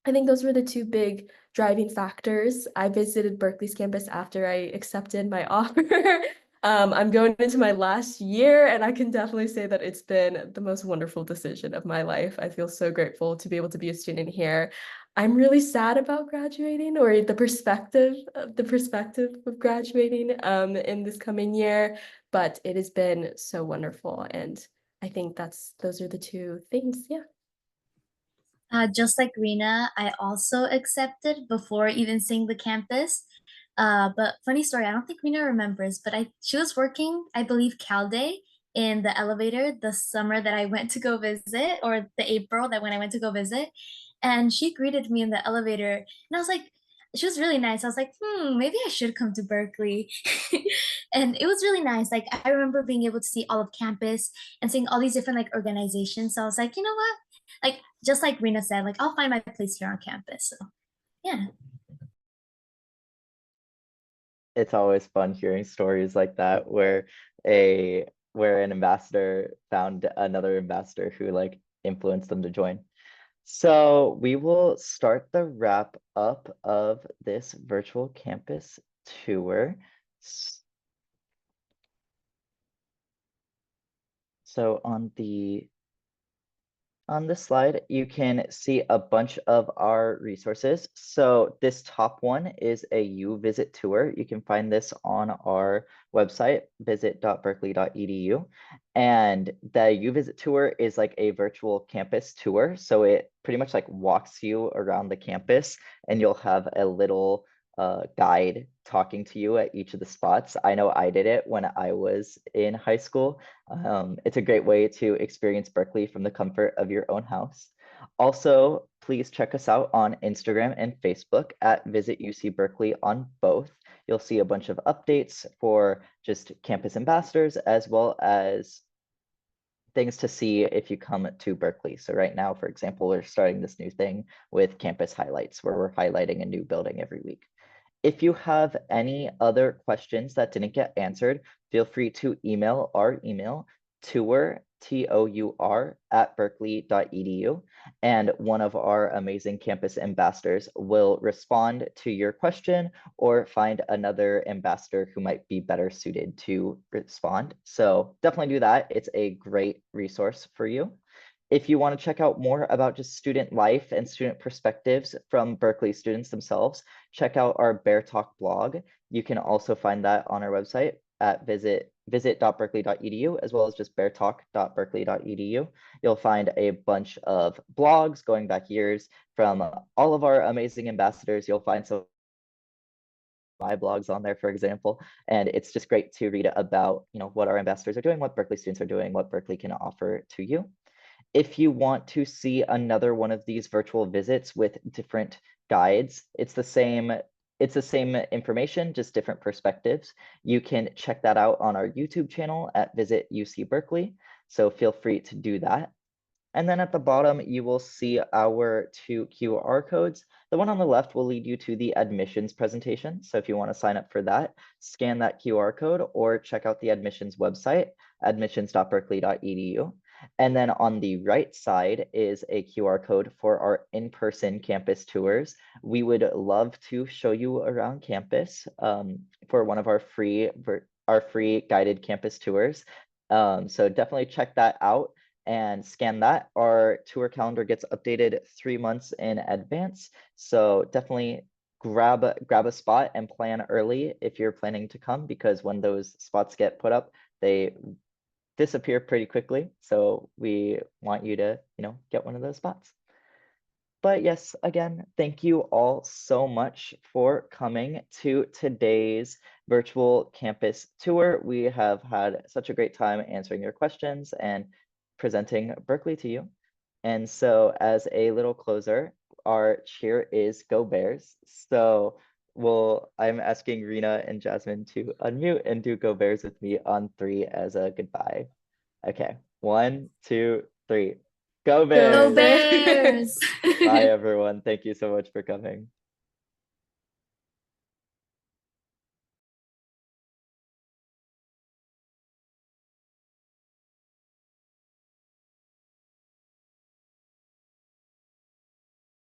I think those were the two big driving factors. I visited Berkeley's campus after I accepted my offer. I'm going into my last year, and I can definitely say that it's been the most wonderful decision of my life. I feel so grateful to be able to be a student here. I'm really sad about graduating, or the perspective of graduating in this coming year, but it has been so wonderful, and I think those are the two things. Yeah. Just like Rena, I also accepted before even seeing the campus. But funny story, I don't think Rena remembers, but she was working, I believe, Cal Day in the elevator the summer that I went to go visit, or the April that when I went to go visit, and she greeted me in the elevator, and I was like, she was really nice. I was like, maybe I should come to Berkeley. And it was really nice. Like I remember being able to see all of campus and seeing all these different like organizations. So I was like, you know what? Like just like Rena said, like I'll find my place here on campus. So yeah. It's always fun hearing stories like that where an ambassador found another ambassador who like influenced them to join. So we will start the wrap up of this virtual campus tour. So on this slide, you can see a bunch of our resources. So this top one is a U-Visit tour. You can find this on our website, visit.berkeley.edu. And the U-Visit tour is like a virtual campus tour. So it pretty much like walks you around the campus, and you'll have a little guide talking to you at each of the spots. I know I did it when I was in high school. It's a great way to experience Berkeley from the comfort of your own house. Also, please check us out on Instagram and Facebook at Visit UC Berkeley on both. You'll see a bunch of updates for just campus ambassadors, as well as things to see if you come to Berkeley. So right now, for example, we're starting this new thing with campus highlights, where we're highlighting a new building every week. If you have any other questions that didn't get answered, feel free to email our email, tour, TOUR, @berkeley.edu, and one of our amazing campus ambassadors will respond to your question or find another ambassador who might be better suited to respond. So definitely do that. It's a great resource for you. If you want to check out more about just student life and student perspectives from Berkeley students themselves, check out our Bear Talk blog. You can also find that on our website at visit.berkeley.edu, as well as just beartalk.berkeley.edu. You'll find a bunch of blogs going back years from all of our amazing ambassadors. You'll find some my blogs on there, for example, and it's just great to read about, what our ambassadors are doing, what Berkeley students are doing, what Berkeley can offer to you. If you want to see another one of these virtual visits with different guides, it's the same information, just different perspectives. You can check that out on our YouTube channel at Visit UC Berkeley. So feel free to do that. And then at the bottom, you will see our two QR codes. The one on the left will lead you to the admissions presentation. So if you want to sign up for that, scan that QR code or check out the admissions website, admissions.berkeley.edu. And then on the right side is a QR code for our in-person campus tours. We would love to show you around campus for one of our free guided campus tours. So definitely check that out and scan that. Our tour calendar gets updated 3 months in advance. So definitely grab a spot and plan early if you're planning to come, because when those spots get put up, they disappear pretty quickly. So we want you to, get one of those spots. But yes, again, thank you all so much for coming to today's virtual campus tour. We have had such a great time answering your questions and presenting Berkeley to you. And so as a little closer, our cheer is Go Bears. So I'm asking Rena and Jasmin to unmute and do Go Bears with me on 3 as a goodbye. Okay, 1, 2, 3. Go Go Go Bears! Bears! Bye, everyone. Thank you so much for coming.